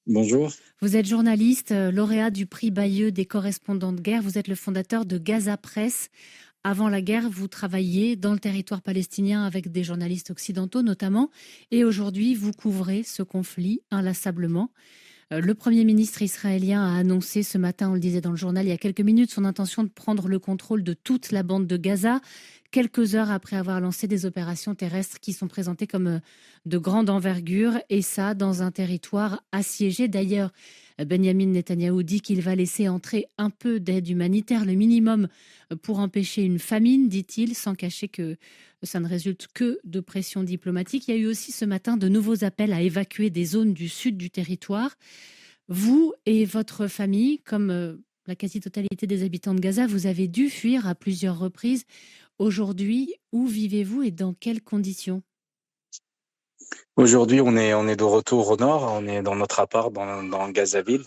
Bonjour. Vous êtes journaliste, lauréat du prix Bayeux des correspondants de guerre. Vous êtes le fondateur de Gaza Press. Avant la guerre, vous travailliez dans le territoire palestinien avec des journalistes occidentaux notamment. Et aujourd'hui, vous couvrez ce conflit inlassablement. Le Premier ministre israélien a annoncé ce matin, on le disait dans le journal il y a quelques minutes, son intention de prendre le contrôle de toute la bande de Gaza, quelques heures après avoir lancé des opérations terrestres qui sont présentées comme de grande envergure, et ça dans un territoire assiégé. D'ailleurs, Benjamin Netanyahou dit qu'il va laisser entrer un peu d'aide humanitaire, le minimum pour empêcher une famine, dit-il, sans cacher que ça ne résulte que de pression diplomatique. Il y a eu aussi ce matin de nouveaux appels à évacuer des zones du sud du territoire. Vous et votre famille, comme la quasi-totalité des habitants de Gaza, vous avez dû fuir à plusieurs reprises. Aujourd'hui, où vivez-vous et dans quelles conditions? Aujourd'hui, on est de retour au nord. On est dans notre appart dans Gazaville.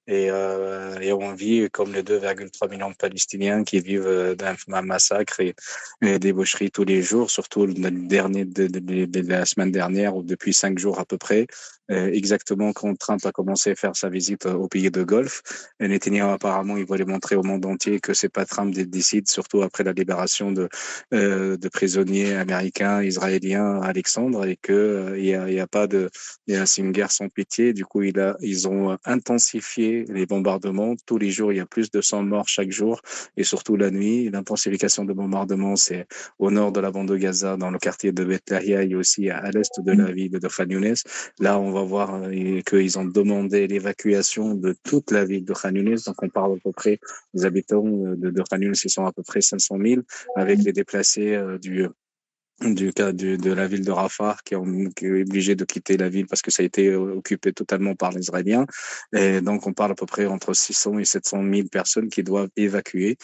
Et on vit comme les 2,3 millions de Palestiniens qui vivent d'un massacre et des débaucheries tous les jours, surtout le dernier de la semaine dernière ou depuis 5 jours à peu près, exactement quand Trump a commencé à faire sa visite au pays de Golfe. Et Netanyahu, apparemment, il voulait montrer au monde entier que c'est pas Trump qui décide, surtout après la libération de prisonniers américains, israéliens, Alexandre, et que il y a pas de c'est une guerre sans pitié. Du coup, ils ont intensifié les bombardements. Tous les jours, il y a plus de 100 morts chaque jour, et surtout la nuit. L'intensification de bombardements, c'est au nord de la bande de Gaza, dans le quartier de Beth Lahia, et aussi à l'est de la ville de Khan Younes. Là, on va voir qu'ils ont demandé l'évacuation de toute la ville de Khan Younes. Donc, on parle à peu près des habitants de Khan Younes, ils sont à peu près 500 000, avec les déplacés de la ville de Rafah qui est obligé de quitter la ville parce que ça a été occupé totalement par les Israéliens. Et donc, on parle à peu près entre 600 et 700 000 personnes qui doivent évacuer.